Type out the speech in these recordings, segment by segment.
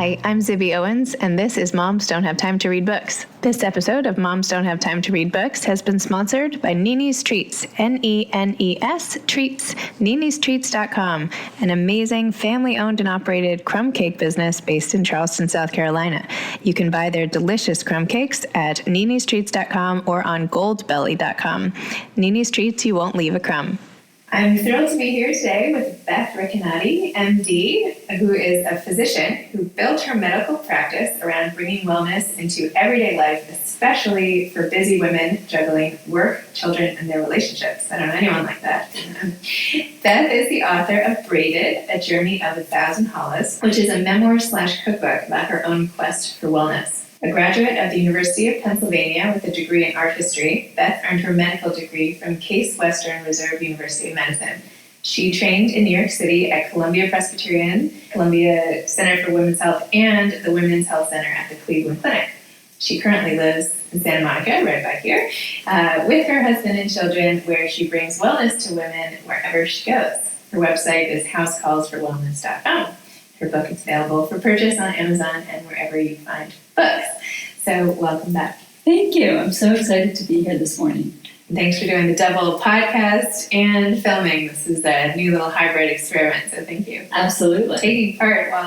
Hi, I'm Zibby Owens, and this is Moms Don't Have Time to Read Books. This episode of Moms Don't Have Time to Read Books has been sponsored by Nene's Treats, Nenes Treats, nenestreats.com, an amazing family-owned and operated crumb cake business based in Charleston, South Carolina. You can buy their delicious crumb cakes at nenestreats.com or on goldbelly.com. Nene's Treats, you won't leave a crumb. I'm thrilled to be here today with Beth Ricanati, MD, who is a physician who built her medical practice around bringing wellness into everyday life, especially for busy women juggling work, children, and their relationships. I don't know anyone like that. Beth is the author of Braided, A Journey of 1,000 CHALLAHS, which is a memoir/cookbook about her own quest for wellness. A graduate of the University of Pennsylvania with a degree in art history, Beth earned her medical degree from Case Western Reserve University of Medicine. She trained in New York City at Columbia Presbyterian, Columbia Center for Women's Health, and the Women's Health Center at the Cleveland Clinic. She currently lives in Santa Monica, right by here, with her husband and children, where she brings wellness to women wherever she goes. Her website is housecallsforwellness.com. Her book is available for purchase on Amazon and wherever you find books. So welcome back. Thank you. I'm so excited to be here this morning. Thanks for doing the double podcast and filming. This is a new little hybrid experiment, so thank you. Absolutely. Taking part while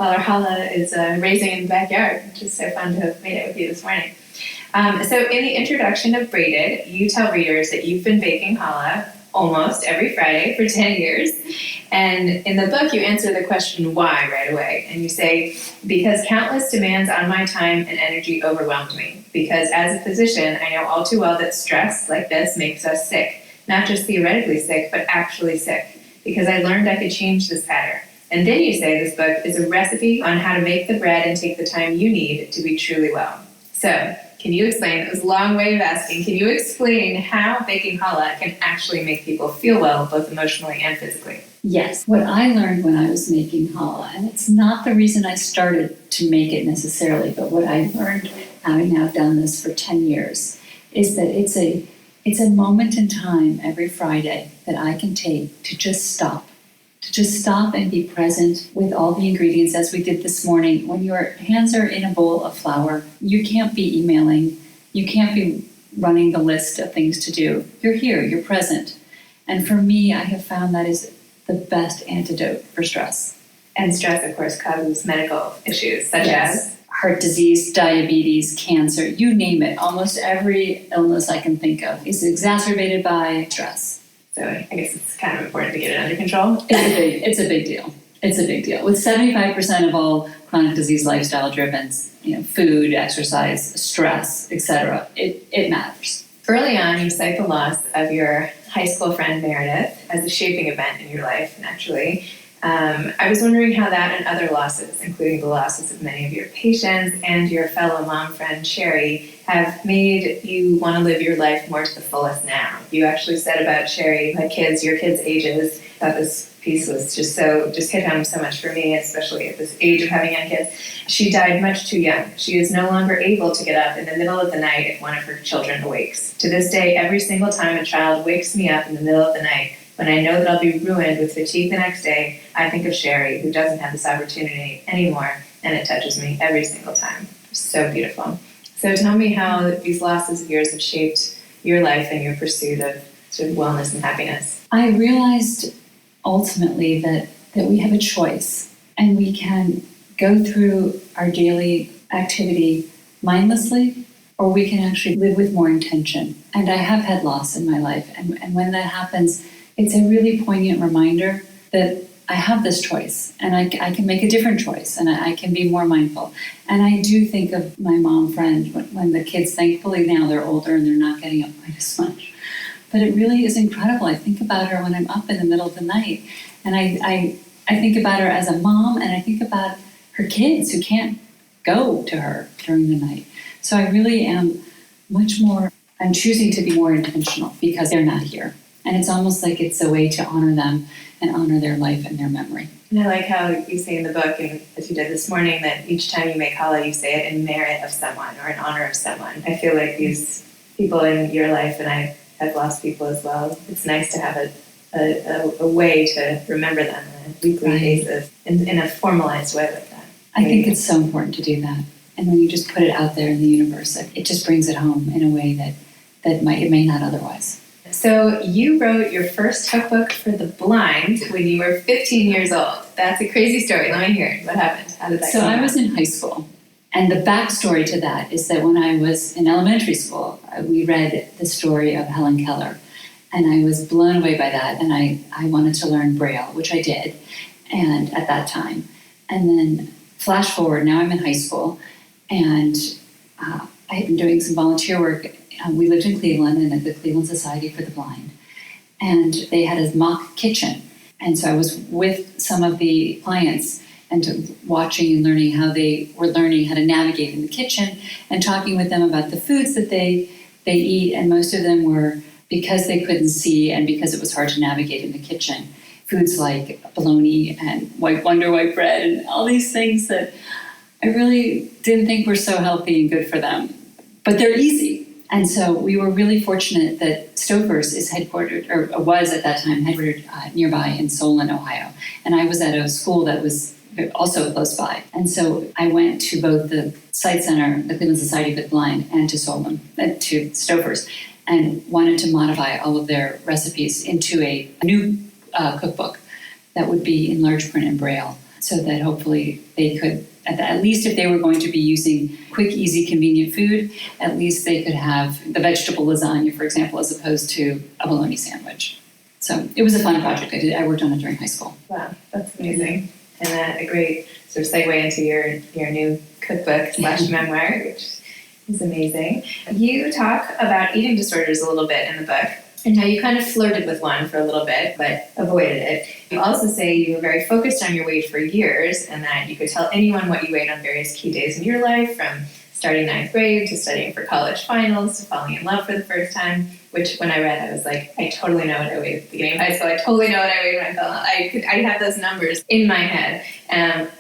our challah is raising in the backyard, which is so fun to have made it with you this morning. So in the introduction of Braided, you tell readers that you've been baking challah almost every Friday for 10 years. And in the book, you answer the question why right away. And you say, because countless demands on my time and energy overwhelmed me. Because as a physician, I know all too well that stress like this makes us sick. Not just theoretically sick, but actually sick. Because I learned I could change this pattern. And then you say this book is a recipe on how to make the bread and take the time you need to be truly well. So, can you explain, it was a long way of asking, can you explain how baking challah can actually make people feel well, both emotionally and physically? Yes. What I learned when I was making challah, and it's not the reason I started to make it necessarily, but what I learned, having now done this for 10 years, is that it's a moment in time every Friday that I can take to just stop. To just stop and be present with all the ingredients as we did this morning. When your hands are in a bowl of flour, you can't be emailing, you can't be running the list of things to do. You're here, you're present. And for me, I have found that is the best antidote for stress. And stress, of course, causes medical issues such as heart disease, diabetes, cancer, you name it. Almost every illness I can think of is exacerbated by stress. So I guess it's kind of important to get it under control. It's a big deal. It's a big deal. With 75% of all chronic disease lifestyle driven, food, exercise, stress, etc., it matters. Early on, you cite the loss of your high school friend Meredith as a shaping event in your life, naturally. I was wondering how that and other losses, including the losses of many of your patients and your fellow mom friend Sherry, have made you want to live your life more to the fullest now. You actually said about Sherry, your kids' ages, that this piece was just hit home so much for me, especially at this age of having young kids. She died much too young. She is no longer able to get up in the middle of the night if one of her children awakes. To this day, every single time a child wakes me up in the middle of the night, when I know that I'll be ruined with fatigue the next day, I think of Sherry, who doesn't have this opportunity anymore, and it touches me every single time. So beautiful. So tell me how these losses of yours have shaped your life and your pursuit of sort of wellness and happiness. I realized ultimately that we have a choice, and we can go through our daily activity mindlessly, or we can actually live with more intention. And I have had loss in my life, and when that happens, it's a really poignant reminder that I have this choice, and I can make a different choice, and I can be more mindful. And I do think of my mom friend when the kids, thankfully now they're older and they're not getting up quite as much. But it really is incredible. I think about her when I'm up in the middle of the night, and I think about her as a mom, and I think about her kids who can't go to her during the night. So I really am I'm choosing to be more intentional because they're not here. And it's almost like it's a way to honor them and honor their life and their memory. And I like how you say in the book, and as you did this morning, that each time you make challah, you say it in merit of someone or in honor of someone. I feel like these people in your life, and I have lost people as well, it's nice to have a way to remember them on a weekly basis in a formalized way like that. I think it's so important to do that. And when you just put it out there in the universe, it just brings it home in a way that it may not otherwise. So you wrote your first cookbook for the blind when you were 15 years old. That's a crazy story. Let me hear it. What happened? How did that So come I was in high school. And the backstory to that is that when I was in elementary school, we read the story of Helen Keller. And I was blown away by that. And I wanted to learn Braille, which I did and at that time. And then flash forward, now I'm in high school. And I had been doing some volunteer work. We lived in Cleveland and at the Cleveland Society for the Blind. And they had a mock kitchen. And so I was with some of the clients and watching and learning how they were learning how to navigate in the kitchen and talking with them about the foods that they eat. And most of them were, because they couldn't see and because it was hard to navigate in the kitchen, foods like bologna and Wonder White bread and all these things that I really didn't think were so healthy and good for them. But they're easy. And so we were really fortunate that Stouffer's is headquartered, or was at that time headquartered nearby in Solon, Ohio. And I was at a school that was also close by. And so I went to both the Sight Center, the Cleveland Society for the Blind, and to Solon, to Stouffer's, and wanted to modify all of their recipes into a new cookbook that would be in large print and Braille, so that hopefully they could, at least if they were going to be using quick, easy, convenient food, at least they could have the vegetable lasagna, for example, as opposed to a bologna sandwich. So it was a fun project. I worked on it during high school. Wow, that's amazing. And a great sort of segue into your new cookbook / memoir, which is amazing. You talk about eating disorders a little bit in the book and how you kind of flirted with one for a little bit, but avoided it. You also say you were very focused on your weight for years and that you could tell anyone what you weighed on various key days in your life, from starting 9th grade to studying for college finals to falling in love for the first time, which when I read, I was like, I totally know what I weighed at the beginning of high school. I totally know what I weighed when I fell in love. I have those numbers in my head.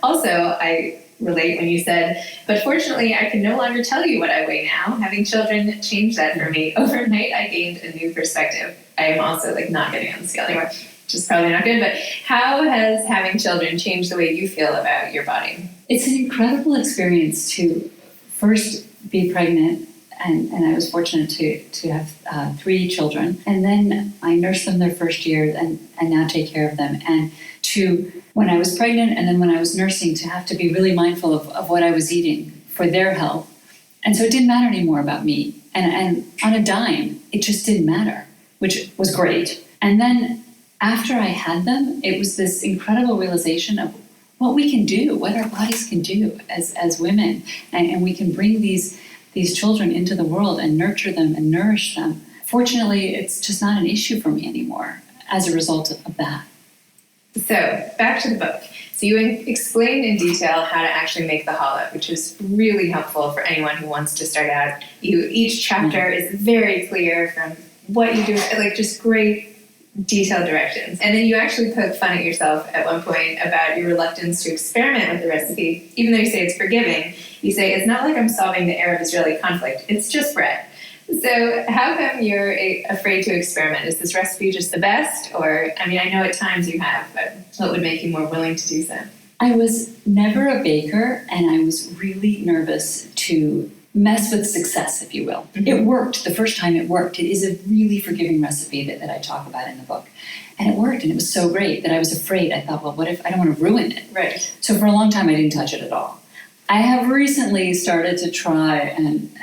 Also, I relate when you said, but fortunately, I can no longer tell you what I weigh now. Having children changed that for me. Overnight, I gained a new perspective. I am also not getting on the scale anymore, which is probably not good, but how has having children changed the way you feel about your body? It's an incredible experience to first be pregnant, and I was fortunate to have 3 children, and then I nursed them their first year and now take care of them. And to, when I was pregnant and then when I was nursing, to have to be really mindful of what I was eating for their health. And so it didn't matter anymore about me. And on a dime, it just didn't matter, which was great. And then after I had them, it was this incredible realization of what we can do, what our bodies can do as women. And we can bring these children into the world and nurture them and nourish them. Fortunately, it's just not an issue for me anymore as a result of that. So back to the book. So you explained in detail how to actually make the challah, which is really helpful for anyone who wants to start out. Each chapter is very clear from what you do, just great detailed directions. And then you actually poke fun at yourself at one point about your reluctance to experiment with the recipe. Even though you say it's forgiving, you say, it's not like I'm solving the Arab-Israeli conflict, it's just bread. So how come you're afraid to experiment? Is this recipe just the best? Or, I know at times you have, but what would make you more willing to do so? I was never a baker, and I was really nervous to mess with success, if you will. Mm-hmm. It worked. The first time it worked. It is a really forgiving recipe that I talk about in the book. And it worked, and it was so great that I was afraid. I thought, well, what if I don't want to ruin it? Right. So for a long time, I didn't touch it at all. I have recently started to try and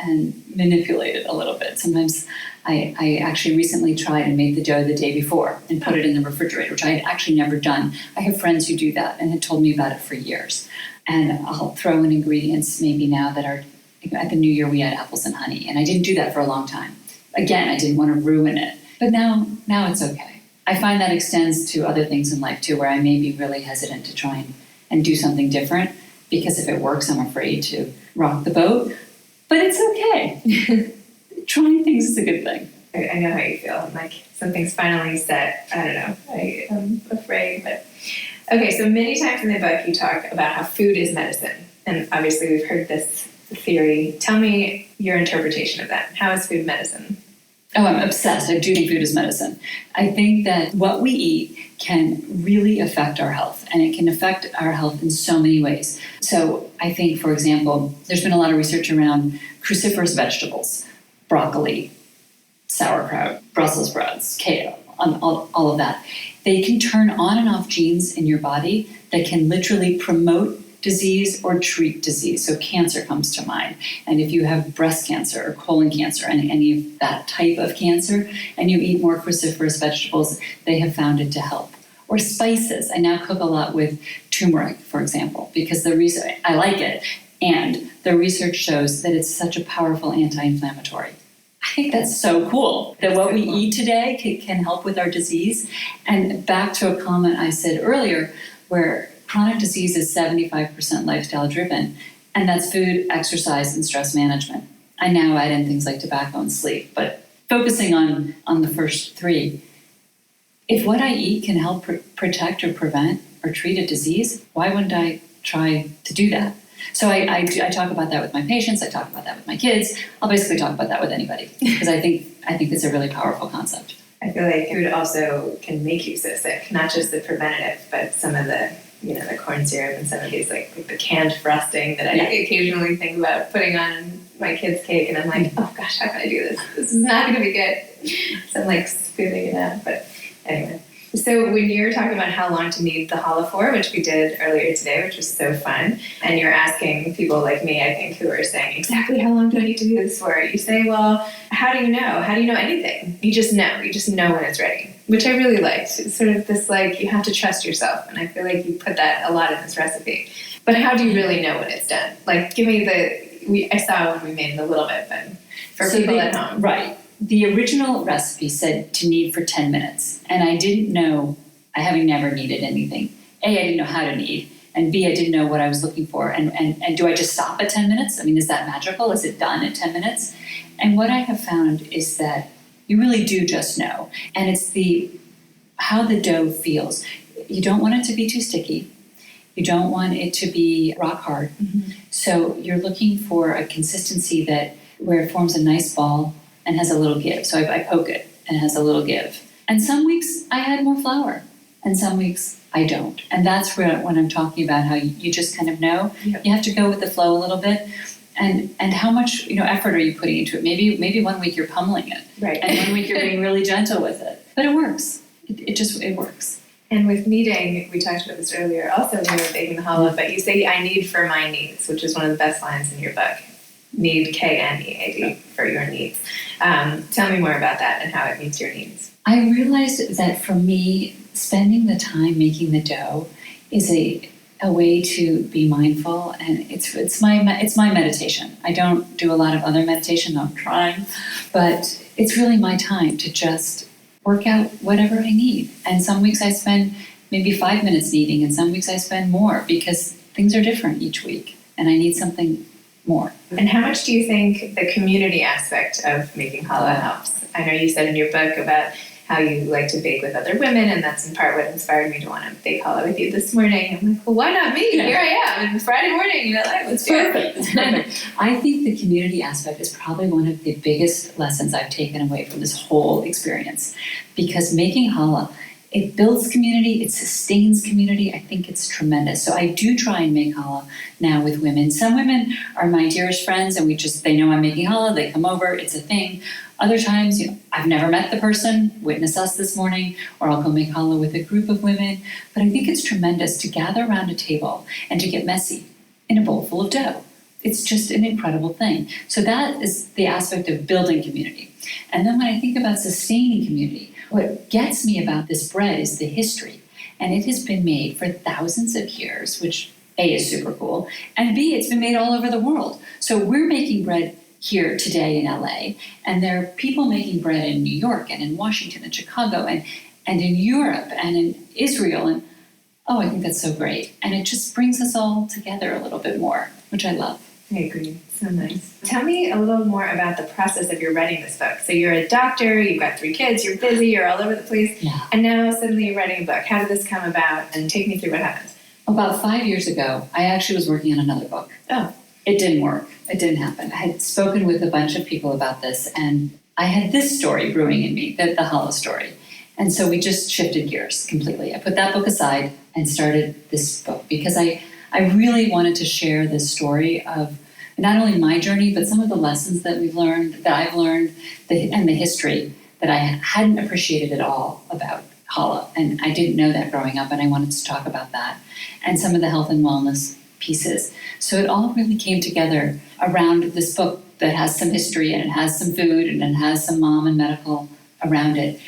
manipulate it a little bit. Sometimes I actually recently tried and made the dough the day before and put it in the refrigerator, which I had actually never done. I have friends who do that and had told me about it for years. And I'll throw in ingredients maybe now that are, at the New Year we had apples and honey, and I didn't do that for a long time. Again, I didn't want to ruin it. But now it's okay. I find that extends to other things in life too, where I may be really hesitant to try and do something different. Because if it works, I'm afraid to rock the boat. But it's okay. Trying things is a good thing. I know how you feel. I'm like, something's finally set. I don't know. I am afraid. But okay, so many times in the book, you talk about how food is medicine. And obviously, we've heard this theory. Tell me your interpretation of that. How is food medicine? Oh, I'm obsessed. I do think food is medicine. I think that what we eat can really affect our health, and it can affect our health in so many ways. So I think, for example, there's been a lot of research around cruciferous vegetables, broccoli, sauerkraut, Brussels sprouts, kale, all of that. They can turn on and off genes in your body that can literally promote disease or treat disease. So cancer comes to mind. And if you have breast cancer or colon cancer and any of that type of cancer, and you eat more cruciferous vegetables, they have found it to help. Or spices. I now cook a lot with turmeric, for example, because I like it. And the research shows that it's such a powerful anti-inflammatory. I think that's so cool that what we eat today can help with our disease. And back to a comment I said earlier, where chronic disease is 75% lifestyle driven, and that's food, exercise, and stress management. I now add in things like tobacco and sleep, but focusing on the first three, if what I eat can help protect or prevent or treat a disease, why wouldn't I try to do that? So I talk about that with my patients. I talk about that with my kids. I'll basically talk about that with anybody because I think it's a really powerful concept. I feel like food also can make you so sick, not just the preventative, but some of the the corn syrup and some of these like the canned frosting that I occasionally think about putting on my kids' cake, and I'm like, oh gosh, how can I do this? This is not going to be good. So I'm like spitting it out. But anyway. So when you're talking about how long to knead the challah for, which we did earlier today, which was so fun, and you're asking people like me, I think, who are saying, exactly how long do I need to do this for? You say, well, how do you know? How do you know anything? You just know. You just know when it's ready, which I really liked. It's sort of this, like, you have to trust yourself, and I feel like you put that a lot in this recipe. But how do you really know when it's done? Like, give me I saw when we made it a little bit, but for people at home. Right. The original recipe said to knead for 10 minutes, and I didn't know, having never kneaded anything. A, I didn't know how to knead, and B, I didn't know what I was looking for. And do I just stop at 10 minutes? I mean, is that magical? Is it done at 10 minutes? And what I have found is that you really do just know. And it's how the dough feels. You don't want it to be too sticky. You don't want it to be rock hard. Mm-hmm. So you're looking for a consistency where it forms a nice ball and has a little give. So I poke it and it has a little give. And some weeks I add more flour and some weeks I don't. And that's when I'm talking about how you just kind of know. Yep. You have to go with the flow a little bit. And how much effort are you putting into it? Maybe 1 week you're pummeling it. Right. And 1 week you're being really gentle with it. But it works. It works. And with kneading, we talked about this earlier, also when you were baking the challah, but you say, I knead for my needs, which is one of the best lines in your book. Knead, K-N-E-A-D, for your needs. Tell me more about that and how it meets your needs. I realized that for me, spending the time making the dough is a way to be mindful, and it's my meditation. I don't do a lot of other meditation. I'm trying, but it's really my time to just work out whatever I need. And some weeks I spend maybe 5 minutes kneading, and some weeks I spend more because things are different each week, and I need something more. And how much do you think the community aspect of making challah helps? I know you said in your book about how you like to bake with other women, and that's in part what inspired me to want to bake challah with you this morning. I'm like, well, why not me? Here I am, it's Friday morning, let's do it. It's perfect. I think the community aspect is probably one of the biggest lessons I've taken away from this whole experience, because making challah, it builds community, it sustains community. I think it's tremendous. So I do try and make challah now with women. Some women are my dearest friends, and they know I'm making challah, they come over, it's a thing. Other times, I've never met the person, witness us this morning, or I'll go make challah with a group of women. But I think it's tremendous to gather around a table and to get messy in a bowl full of dough. It's just an incredible thing. So that is the aspect of building community. And then when I think about sustaining community, what gets me about this bread is the history. And it has been made for thousands of years, which A, is super cool, and B, it's been made all over the world. So we're making bread here today in LA, and there are people making bread in New York and in Washington and Chicago and in Europe and in Israel. And I think that's so great. And it just brings us all together a little bit more, which I love. I agree. So nice. Tell me a little more about the process of your writing this book. So you're a doctor, you've got 3 kids, you're busy, you're all over the place, and now suddenly you're writing a book. How did this come about? And take me through what happened. About 5 years ago, I actually was working on another book. Oh. It didn't work. It didn't happen. I had spoken with a bunch of people about this, and I had this story brewing in me, the challah story. And so we just shifted gears completely. I put that book aside and started this book because I really wanted to share this story of not only my journey, but some of the lessons that I've learned, and the history that I hadn't appreciated at all about challah. And I didn't know that growing up, and I wanted to talk about that. And some of the health and wellness pieces. So it all really came together around this book that has some history, and it has some food, and it has some mom and medical around it.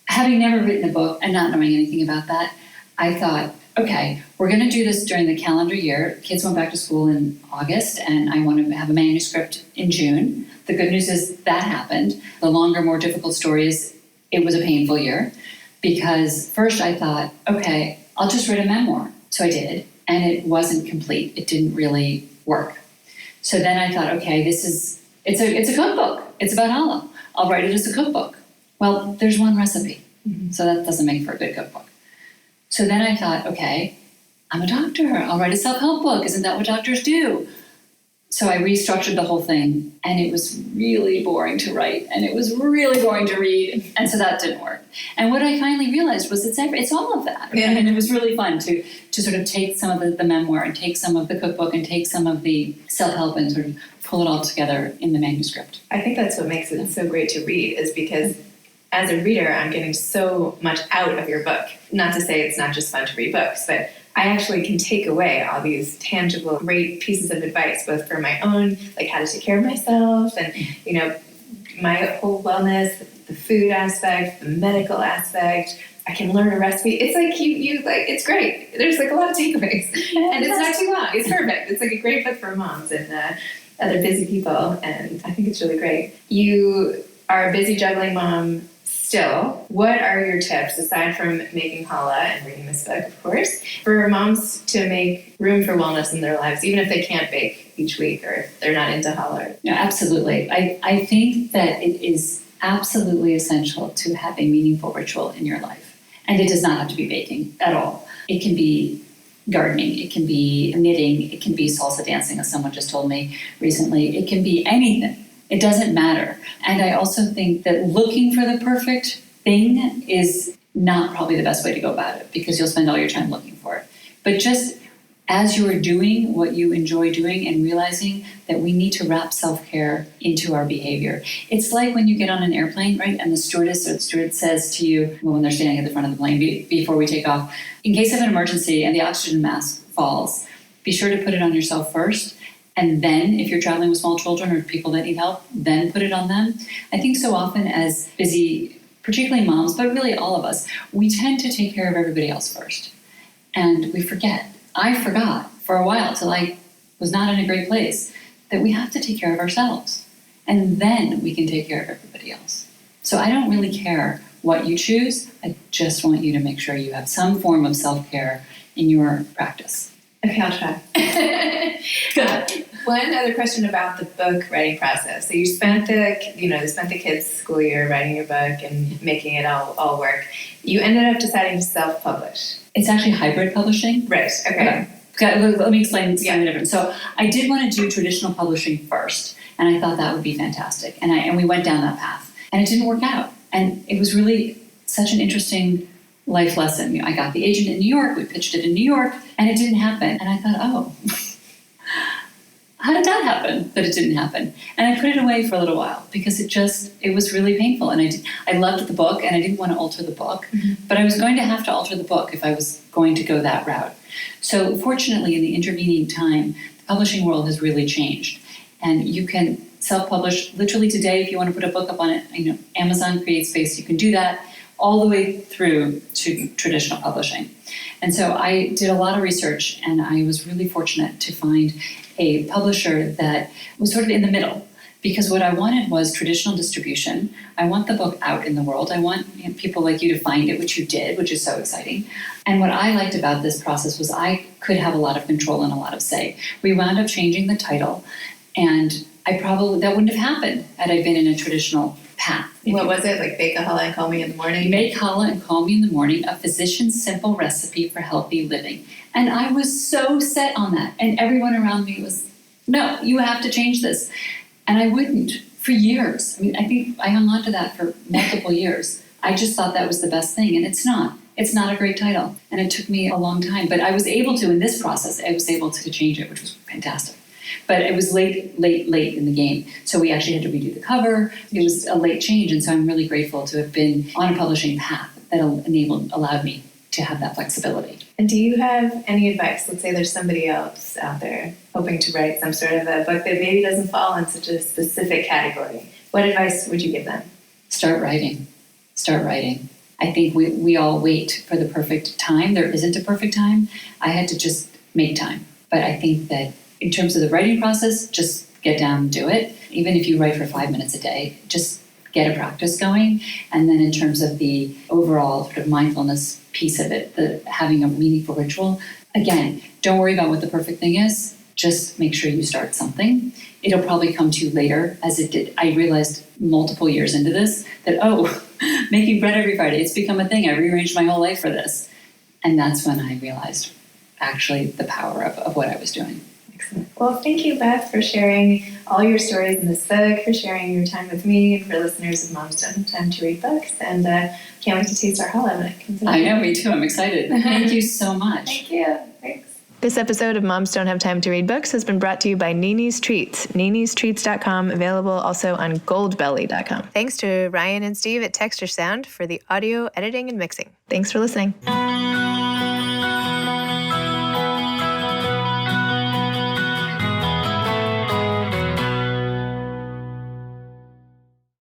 Having never written a book and not knowing anything about that, I thought, okay, we're going to do this during the calendar year. Kids went back to school in August, and I want to have a manuscript in June. The good news is that happened. The longer, more difficult stories, it was a painful year because first I thought, okay, I'll just write a memoir. So I did, and it wasn't complete. It didn't really work. So then I thought, okay, it's a cookbook. It's about challah. I'll write it as a cookbook. Well, there's one recipe, so that doesn't make for a good cookbook. So then I thought, okay, I'm a doctor. I'll write a self-help book. Isn't that what doctors do? So I restructured the whole thing, and it was really boring to write, and it was really boring to read, and so that didn't work. And what I finally realized was it's all of that. Yeah. And it was really fun to sort of take some of the memoir and take some of the cookbook and take some of the self-help and sort of pull it all together in the manuscript. I think that's what makes it so great to read, is because as a reader, I'm getting so much out of your book. Not to say it's not just fun to read books, but I actually can take away all these tangible, great pieces of advice, both for my own, like how to take care of myself and, my whole wellness, the food aspect, the medical aspect. I can learn a recipe. It's like it's great. There's like a lot of takeaways, and it's not too long. It's perfect. It's like a great book for moms and other busy people, and I think it's really great. You are a busy juggling mom still. What are your tips, aside from making challah and reading this book, of course, for moms to make room for wellness in their lives, even if they can't bake each week or if they're not into challah? No, absolutely. I think that it is absolutely essential to have a meaningful ritual in your life. And it does not have to be baking at all. It can be gardening, it can be knitting, it can be salsa dancing, as someone just told me recently. It can be anything. It doesn't matter. And I also think that looking for the perfect thing is not probably the best way to go about it, because you'll spend all your time looking for it. But just as you are doing what you enjoy doing and realizing that we need to wrap self-care into our behavior. It's like when you get on an airplane, right? And the stewardess or the steward says to you, when they're standing at the front of the plane before we take off, in case of an emergency and the oxygen mask falls, be sure to put it on yourself first. And then if you're traveling with small children or people that need help, then put it on them. I think so often as busy, particularly moms, but really all of us, we tend to take care of everybody else first. And we forget. I forgot for a while till I was not in a great place that we have to take care of ourselves. And then we can take care of everybody else. So I don't really care what you choose. I just want you to make sure you have some form of self-care in your practice. Okay, I'll try. Good. One other question about the book writing process. So you spent the kids' school year writing your book and making it all work. You ended up deciding to self-publish. It's actually hybrid publishing. Right. Okay. Let me explain the difference. So I did want to do traditional publishing first, and I thought that would be fantastic. And we went down that path, and it didn't work out. And it was really such an interesting life lesson. I got the agent in New York. We pitched it in New York, and it didn't happen. And I thought, how did that happen? But it didn't happen. And I put it away for a little while because it was really painful. And I loved the book, and I didn't want to alter the book. Mm-hmm. But I was going to have to alter the book if I was going to go that route. So fortunately, in the intervening time, the publishing world has really changed. And you can self-publish literally today if you want to put a book up on it. Amazon CreateSpace, you can do that all the way through to traditional publishing. And so I did a lot of research, and I was really fortunate to find a publisher that was sort of in the middle, because what I wanted was traditional distribution. I want the book out in the world. I want people like you to find it, which you did, which is so exciting. And what I liked about this process was I could have a lot of control and a lot of say. We wound up changing the title, and that wouldn't have happened had I been in a traditional path. What was it? Like Bake a Challah and Call Me in the Morning? Make Challah and Call Me in the Morning, a physician's simple recipe for healthy living. And I was so set on that. And everyone around me was, no, you have to change this. And I wouldn't for years. I mean, I think I hung on to that for multiple years. I just thought that was the best thing, and it's not. It's not a great title, and it took me a long time. But I was able to, in this process, I was able to change it, which was fantastic. But it was late in the game. So we actually had to redo the cover. It was a late change, and so I'm really grateful to have been on a publishing path that allowed me to have that flexibility. And do you have any advice? Let's say there's somebody else out there hoping to write some sort of a book that maybe doesn't fall in such a specific category. What advice would you give them? Start writing. I think we all wait for the perfect time. There isn't a perfect time. I had to just make time. But I think that in terms of the writing process, just get down and do it. Even if you write for 5 minutes a day, just get a practice going. And then in terms of the overall sort of mindfulness piece of it, the having a meaningful ritual, again, don't worry about what the perfect thing is. Just make sure you start something. It'll probably come to you later, as it did. I realized multiple years into this that, making bread every Friday, it's become a thing. I rearranged my whole life for this. And that's when I realized actually the power of what I was doing. Excellent. Well, thank you, Beth, for sharing all your stories in this book, for sharing your time with me, and for listeners of Moms Don't Have Time to Read Books. And can't wait to taste our challah when it comes out. I know, me too. I'm excited. Thank you so much. Thank you. Thanks. This episode of Moms Don't Have Time to Read Books has been brought to you by Nini's Treats. Nini'sTreats.com, available also on goldbelly.com. Thanks to Ryan and Steve at Texture Sound for the audio editing and mixing. Thanks for listening.